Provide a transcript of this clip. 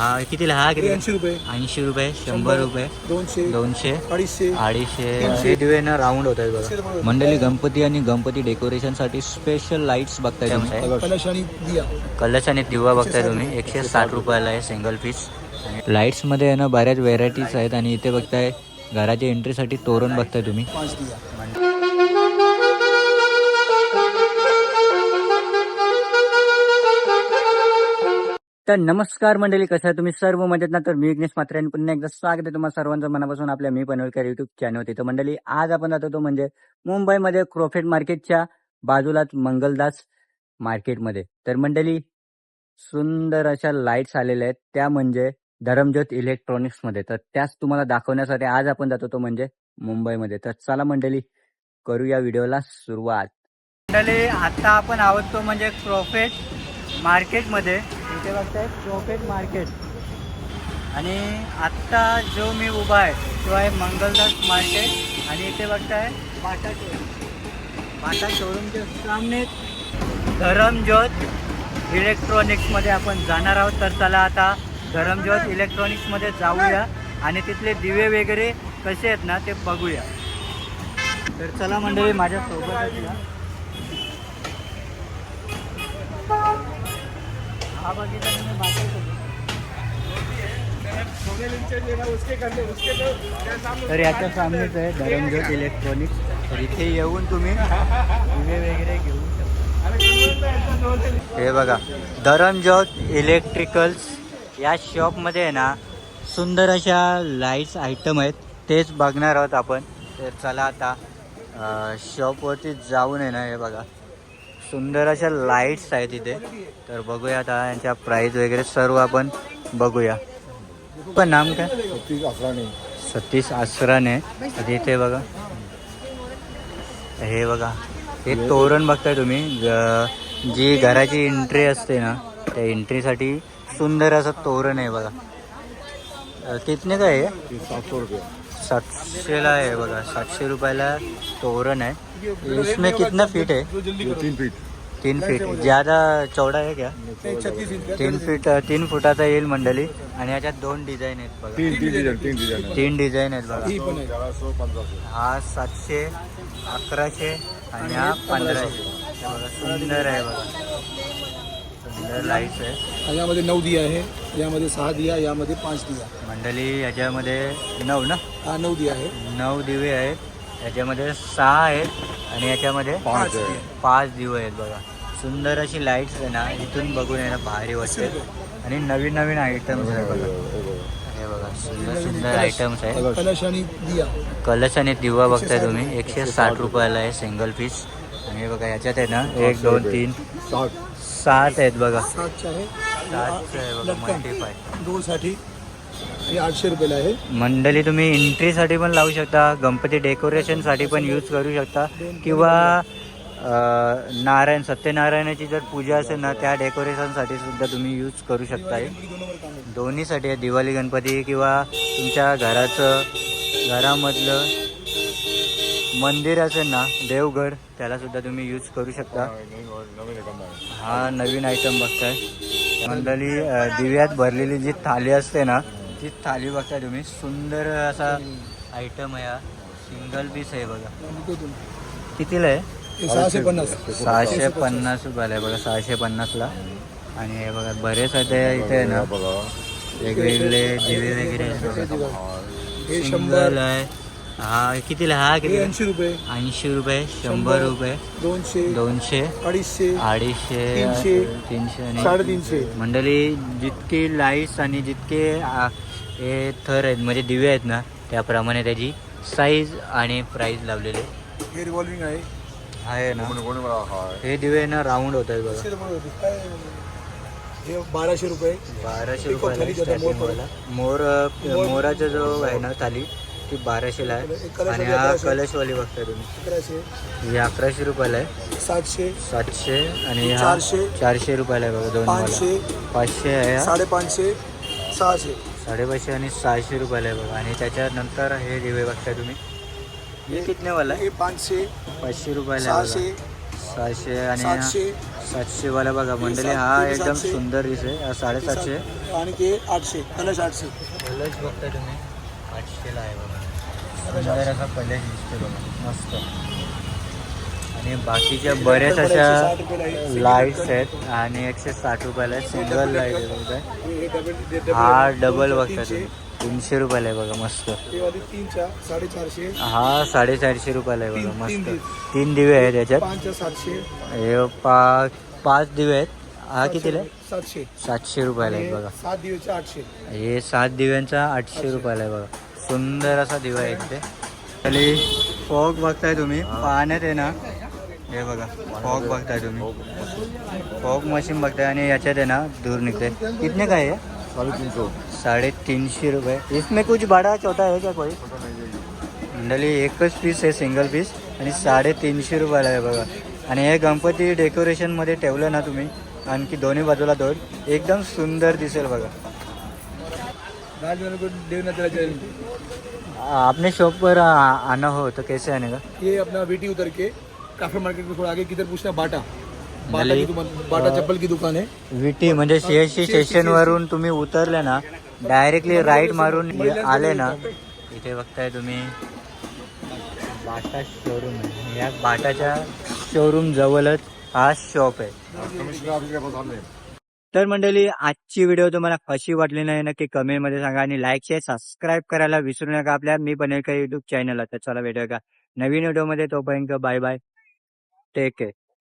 हा कितीला हा किती 80 रुपये 80 रुपये 100 रुपये 200 200 250 250 हे दिवे ना राऊंड होत आहेत बघा. मंडळी गणपती आणि गणपती डेकोरेशन साठी स्पेशल लाईट्स बघताय तुम्ही. कलश आणि दिया कलश आणि दिवा बघताय तुम्ही 160 रुपयाला आहे सिंगल पीस. लाईट्स मध्ये आहे ना बऱ्याच व्हेरायटीज आहेत आणि इथे बघताय घराच्या एंट्रीसाठी तोरण बघताय तुम्ही. 5 दिया. तर नमस्कार मंडळी, कसं आहे तुम्ही सर्व मजेत ना. तर मी विघ्नेश म्हात्रे आणि पुन्हा एकदा स्वागत आहे तुम्हाला सर्वांचं मनापासून आपल्या मी पनवेलकर युट्यूब चॅनल. तर मंडळी आज आपण जातो तो म्हणजे मुंबईमध्ये क्रोफेट मार्केटच्या बाजूलाच मंगलदास मार्केटमध्ये. तर मंडळी सुंदर अशा लाईट्स आलेल्या आहेत, त्या म्हणजे धरमज्योत इलेक्ट्रॉनिक्समध्ये. तर त्याच तुम्हाला दाखवण्यासाठी आज आपण जातो तो म्हणजे मुंबईमध्ये. तर चला मंडळी करूया व्हिडिओला सुरुवात. मंडळी आता आपण आहोत तो म्हणजे क्रोफेट मार्केटमध्ये. इथे बघताय क्रोफेट मार्केट आणि आत्ता जो मी उभा आहे तो आहे मंगलदास मार्केट. आणि इथे बघताय बाटा शोरूम. बाटा शोरूमच्या सामने धरमज्योत इलेक्ट्रॉनिक्समध्ये आपण जाणार आहोत. तर चला आता धरमज्योत इलेक्ट्रॉनिक्समध्ये जाऊया आणि तिथले दिवे वगैरे कसे आहेत ना ते बघूया. तर चला मंडळी माझ्यासोबत या. हा बघितला तुम्ही बाटा तर याच्या सामनेच आहे धरमज्योत इलेक्ट्रॉनिक्स. तर इथे येऊन तुम्ही दिवे वगैरे घेऊ शकता. हे बघा धरमज्योत इलेक्ट्रिकल्स या शॉपमध्ये आहे ना सुंदर अशा लाईट्स आयटम आहेत, तेच बघणार आहोत आपण. तर चला आता शॉपवरती जाऊन आहे ना, हे बघा सुंदर अशा लाईट्स आहेत इथे. तर बघूया आता यांच्या प्राईस वगैरे सर्व आपण बघूया. पण नाम काय? सतीश आसराने. इथे बघा हे बघा हे तोरण बघताय तुम्ही. जी घराची एंट्री असते ना त्या एंट्रीसाठी सुंदर असं तोरण आहे बघा. कितने का आहे? 700 रुपये. 700ला आहे बघा. 700 रुपयाला तोरण आहे. इसमें कितना फीट है? 3 फीट. 3 फीट. ज़्यादा चौड़ा है क्या? 36 इंच. 3 फीट 3 फुटाचा येईल मंडळी. आणि याच्यात 2 डिझाईन आहेत बघा. 3 डिझाईन आहेत बघा. ही पण आहे. हा 700, 1100 आणि हा 1500. बघा सुंदर आहे बघा. सुंदर लाईट्स आहे. यामध्ये 9 दिया आहे, यामध्ये 6 दिया, यामध्ये 5 दिया. मंडळी याच्यामध्ये 9 ना, हा 9 दिया आहे. 9 दिवे आहेत. याच्यामध्ये 6 आहेत आणि याच्यामध्ये 5 दिवे आहेत बघा. सुंदर अशी लाईट्स आहे ना, इथून बघून आहे ना भारी वाटते. आणि नवीन नवीन आयटम्स आहे बघा. हे बघा सुंदर सुंदर आयटम्स आहे. कलश आणि दिया. कलश आणि दिवा बघताय तुम्ही 160 रुपयाला आहे सिंगल पीस. आणि हे बघा याच्यात आहे ना 1 2 3 7 आहेत बघा. 7 आहे. 7 आहे बघा मल्टीपाय. डोरसाठी हे 800 रुपयाला आहे. मंडळी तुम्ही एंट्रीसाठी पण लावू शकता, गणपती डेकोरेशनसाठी पण यूज करू शकता, किंवा सत्यनारायणाची जर पूजा असेल ना त्या डेकोरेशनसाठी सुद्धा तुम्ही यूज करू शकता. दोन्हीसाठी आहे. दिवाळी गणपती किंवा तुमच्या घरामधलं मंदिर असेल ना, देवघर, त्याला सुद्धा तुम्ही यूज करू शकता. हा नवीन आयटम बघताय मंडळी. दिव्यात भरलेली जी थाली असते ना ती थाली बघताय तुम्ही. सुंदर असा आयटम आहे. हा सिंगल पीस आहे बघा. कितीला आहे? 650. 650 रुपयाला आहे बघा. 650ला. आणि हे बघा बरेच आहे इथे आहे ना वेगवेगळे दिवे वगैरे हे सिंगल आहे. हा कितीला? हा किती? 80 रुपये 80 रुपये 100 रुपये 200 200 250 250 300 आणि 350. मंडळी जितके लाईट्स आणि जितके हे थर आहेत म्हणजे दिवे आहेत ना त्याप्रमाणे त्याची साईज आणि प्राईस लावलेले हे रिव्हॉल्विंग आहे ना. हे दिवे ना राऊंड होत आहेत बघा. हे 1200 रुपये. 1200 रुपयाला. मोराचा जो आहे ना थाली ती 1200ला आहे. आणि हा कलशवाली बघताय तुम्ही 1100. ही 1100 रुपयाला आहे. 700 आणि हा 400 रुपयाला आहे बघा. 2 500 500 आहे. 550 600 550 आणि 600 रुपयाला आहे बघा. आणि त्याच्यानंतर हे दिवे बघताय तुम्ही. हे कितने वाला आहे? हे 500 500 रुपयाला आहे बघा. 600 आणि 700 700 वाला बघा मंडळी, हा एकदम सुंदर दिसे, हा 750. आणि ते 800 कलश 800. कलश बघताय तुम्ही 800ला आहे बघा, सुंदर असा कलश दिसते बघा, मस्त. आणि बाकीच्या बऱ्याच अशा लाईट्स आहेत आणि 160 रुपयाला आहे, सिंगल लाईट आहे बघा. हा डबल बघता तुम्ही 300 रुपयाला आहे बघा, मस्त. ते वाली 3च्या 450. हा 450 रुपयाला आहे बघा, मस्त. 3 दिवे आहेत याच्यात. 5च्या 700. हे 5 दिवे आहेत. हा कितीला आहे? 700. 700 रुपयाला आहे बघा. 7 दिवसचे 800. हे 7 दिव्यांचा 800 रुपयाला आहे बघा, सुंदर असा दिवा आहे इथे. खाली फॉग बघताय तुम्ही, पाण्यात आहे ना, हे बघा फॉग बघताय तुम्ही, फॉग मशीन बघताय आणि याच्यात आहे ना धूर निघते. कितने का है? 350 रुपये. इसमें कुछ बड़ा छोटा है क्या कोई? मंडळी एकच पीस आहे, सिंगल पीस, आणि 350 रुपयाला आहे बघा. आणि हे गणपती डेकोरेशनमध्ये ठेवलं ना तुम्ही, आणखी दोन्ही बाजूला दोन, एकदम सुंदर दिसेल बघा. आपने शॉप पर आना हो तो कैसे आने का? ये अपना वीटी उतर के काफे मार्केट में थोड़ा आगे किधर पूछना, बाटा भले- बाटा चप्पल की दुकान है. विटी म्हणजे सीएसटी स्टेशन वरून तुम्ही उतरले ना, डायरेक्टली राईट मारून आले ना, इथे बघताय तुम्ही बाटा शोरूम आहे. या बाटाच्या शोरूम जवळच हा शॉप आहे. तर मंडळी, आजची व्हिडिओ तुम्हाला कशी वाटली नाही नक्की कमेंटमध्ये सांगा, आणि लाईक शेअर सबस्क्राईब करायला विसरू नका आपल्या मी बनवकर युट्यूब चॅनलला. तर चला भेटूया का नवीन व्हिडिओमध्ये, तोपर्यंत बाय बाय, टेक केअर.